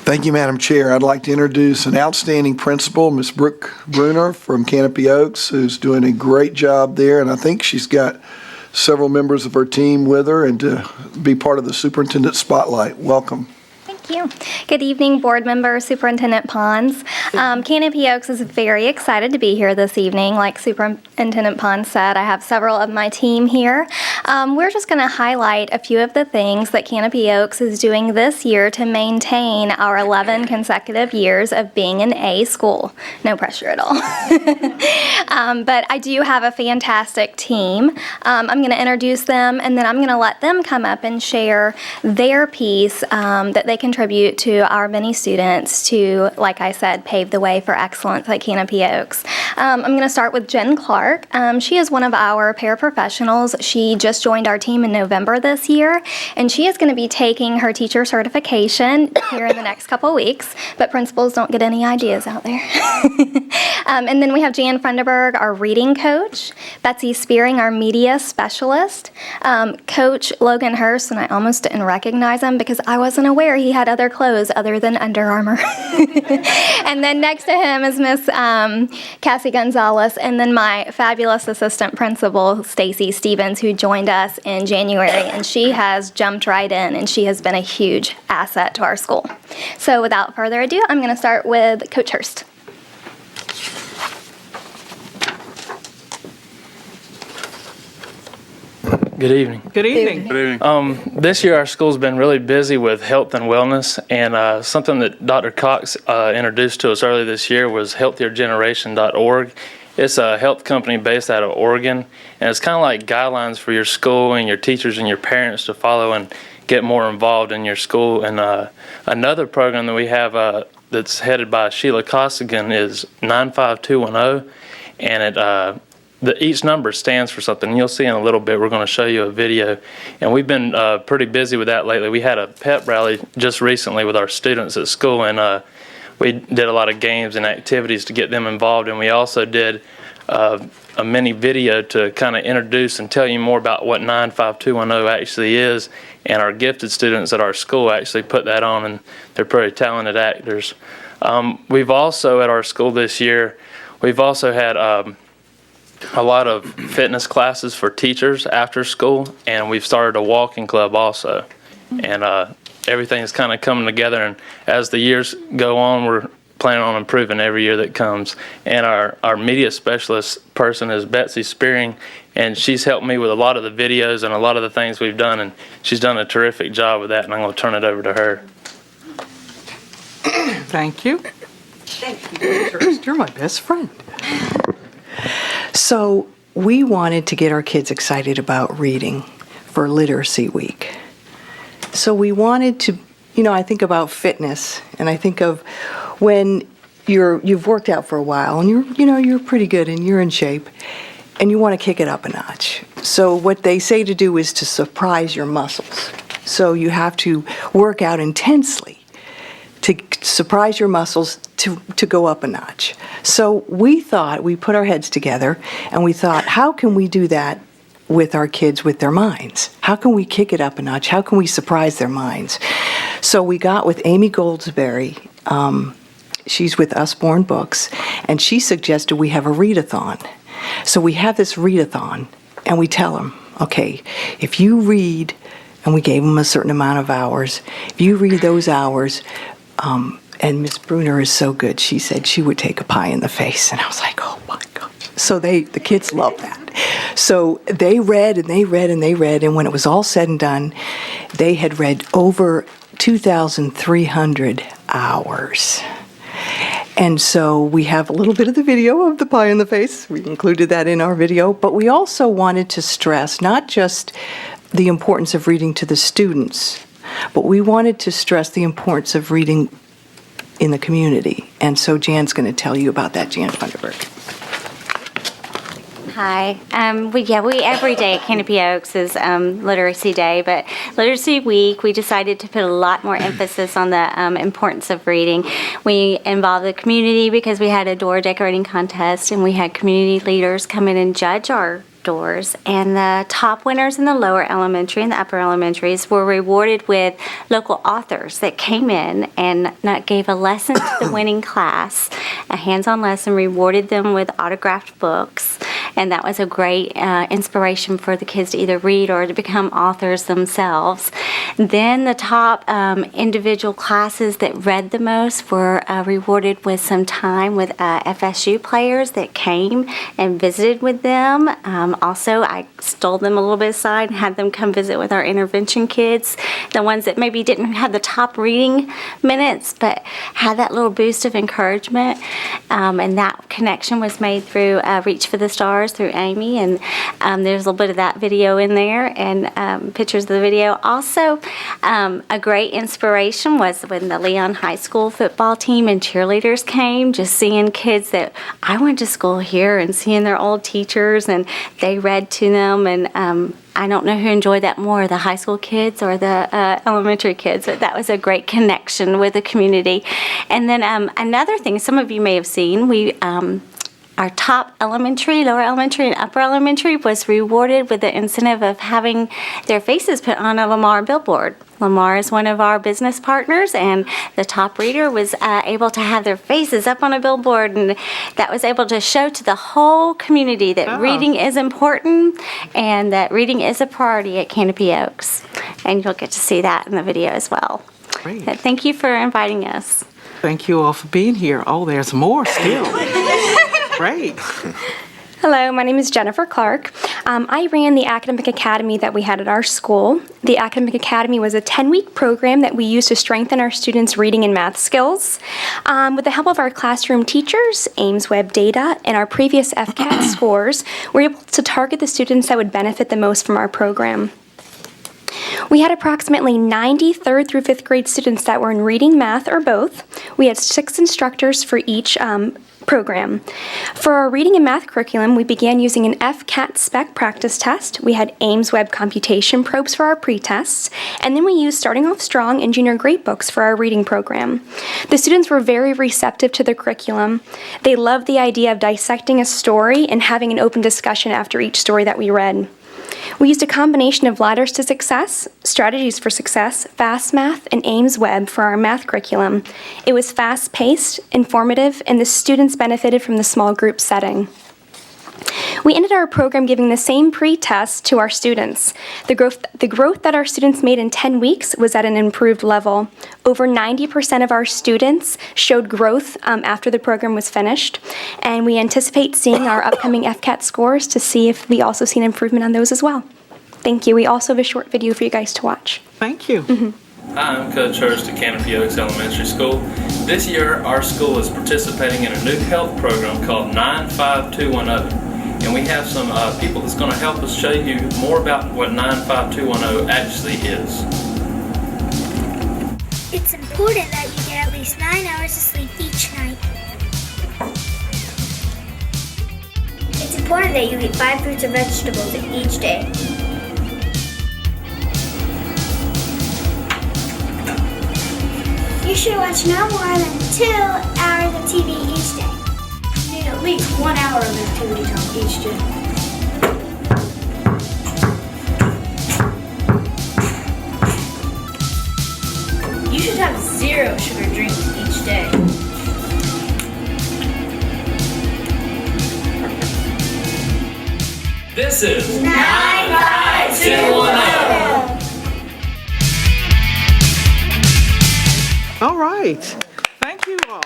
Thank you, Madam Chair. I'd like to introduce an outstanding principal, Ms. Brooke Brunner from Canopy Oaks, who's doing a great job there, and I think she's got several members of her team with her and to be part of the Superintendent Spotlight. Welcome. Thank you. Good evening, board members, Superintendent Pons. Canopy Oaks is very excited to be here this evening. Like Superintendent Pons said, I have several of my team here. We're just going to highlight a few of the things that Canopy Oaks is doing this year to maintain our 11 consecutive years of being an A school. No pressure at all. But I do have a fantastic team. I'm going to introduce them, and then I'm going to let them come up and share their piece that they contribute to our many students to, like I said, pave the way for excellence at Canopy Oaks. I'm going to start with Jen Clark. She is one of our paraprofessionals. She just joined our team in November this year, and she is going to be taking her teacher certification here in the next couple weeks, but principals don't get any ideas out there. And then we have Jan Funderburg, our reading coach, Betsy Spearing, our media specialist, Coach Logan Hurst, and I almost didn't recognize him because I wasn't aware he had other clothes other than Under Armour. And then next to him is Miss Cassie Gonzalez, and then my fabulous assistant principal, Stacy Stevens, who joined us in January, and she has jumped right in, and she has been a huge asset to our school. So without further ado, I'm going to start with Coach Hurst. Good evening. Good evening. Good evening. This year our school's been really busy with health and wellness, and something that Dr. Cox introduced to us earlier this year was healthiergeneration.org. It's a health company based out of Oregon, and it's kind of like guidelines for your school and your teachers and your parents to follow and get more involved in your school. And another program that we have that's headed by Sheila Costigan is 95210, and each number stands for something. You'll see in a little bit, we're going to show you a video. And we've been pretty busy with that lately. We had a pep rally just recently with our students at school, and we did a lot of games and activities to get them involved. And we also did a mini video to kind of introduce and tell you more about what 95210 actually is. And our gifted students at our school actually put that on, and they're pretty talented actors. We've also, at our school this year, we've also had a lot of fitness classes for teachers after school, and we've started a walking club also. And everything is kind of coming together, and as the years go on, we're planning on improving every year that comes. And our media specialist person is Betsy Spearing, and she's helped me with a lot of the videos and a lot of the things we've done, and she's done a terrific job with that, and I'm going to turn it over to her. Thank you. Thank you. You're my best friend. So we wanted to get our kids excited about reading for Literacy Week. So we wanted to, I think about fitness, and I think of when you've worked out for a while and you're pretty good and you're in shape and you want to kick it up a notch. So what they say to do is to surprise your muscles. So you have to work out intensely to surprise your muscles to go up a notch. So we put our heads together and we thought, how can we do that with our kids, with their minds? How can we kick it up a notch? How can we surprise their minds? So we got with Amy Goldsberry. She's with Usborne Books, and she suggested we have a readathon. So we have this readathon, and we tell them, okay, if you read, and we gave them a certain amount of hours, if you read those hours, and Miss Brunner is so good, she said she would take a pie in the face. And I was like, oh my God. So the kids love that. So they read and they read and they read, and when it was all said and done, they had read over 2,300 hours. And so we have a little bit of the video of the pie in the face. We included that in our video, but we also wanted to stress not just the importance of reading to the students, but we wanted to stress the importance of reading in the community. And so Jan's going to tell you about that, Jan Funderburg. Hi. We every day at Canopy Oaks is Literacy Day, but Literacy Week, we decided to put a lot more emphasis on the importance of reading. We involved the community because we had a door decorating contest, and we had community leaders come in and judge our outdoors, and the top winners in the lower elementary and the upper elementaries were rewarded with local authors that came in and gave a lesson to the winning class, a hands-on lesson, rewarded them with autographed books, and that was a great inspiration for the kids to either read or to become authors themselves. Then the top individual classes that read the most were rewarded with some time with FSU players that came and visited with them. Also, I stole them a little bit aside and had them come visit with our intervention kids, the ones that maybe didn't have the top reading minutes but had that little boost of encouragement. And that connection was made through Reach for the Stars through Amy, and there's a little bit of that video in there and pictures of the video. Also, a great inspiration was when the Leon High School football team and cheerleaders came, just seeing kids that I went to school here and seeing their old teachers, and they read to them, and I don't know who enjoyed that more, the high school kids or the elementary kids, but that was a great connection with the community. And then another thing some of you may have seen, our top elementary, lower elementary, and upper elementary was rewarded with the incentive of having their faces put on a Lamar billboard. Lamar is one of our business partners, and the top reader was able to have their faces up on a billboard, and that was able to show to the whole community that reading is important and that reading is a priority at Canopy Oaks. And you'll get to see that in the video as well. Great. But thank you for inviting us. Thank you all for being here. Oh, there's more still. Great. Hello, my name is Jennifer Clark. I ran the Academic Academy that we had at our school. The Academic Academy was a 10-week program that we used to strengthen our students' reading and math skills. With the help of our classroom teachers, Ames Web data, and our previous FCAT scores, we were able to target the students that would benefit the most from our program. We had approximately 90 3rd through 5th grade students that were in reading, math, or both. We had 6 instructors for each program. For our reading and math curriculum, we began using an FCAT spec practice test. We had Ames Web computation probes for our pre-tests, and then we used Starting Off Strong and Junior Great Books for our reading program. The students were very receptive to the curriculum. They loved the idea of dissecting a story and having an open discussion after each story that we read. We used a combination of Ladders to Success, Strategies for Success, Fast Math, and Ames Web for our math curriculum. It was fast-paced, informative, and the students benefited from the small group setting. We ended our program giving the same pre-test to our students. The growth that our students made in 10 weeks was at an improved level. Over 90% of our students showed growth after the program was finished, and we anticipate seeing our upcoming FCAT scores to see if we also see an improvement on those as well. Thank you. We also have a short video for you guys to watch. Thank you. Hi, I'm Coach Hurst at Canopy Oaks Elementary School. This year, our school is participating in a new health program called 95210. And we have some people that's going to help us show you more about what 95210 actually is. It's important that you get at least 9 hours of sleep each night. It's important that you eat 5 fruits or vegetables each day. You should watch no more than 2 hours of TV each day. You need at least 1 hour of activity time each day. You should have 0 sugar drinks each day. This is 95210. All right. Thank you all.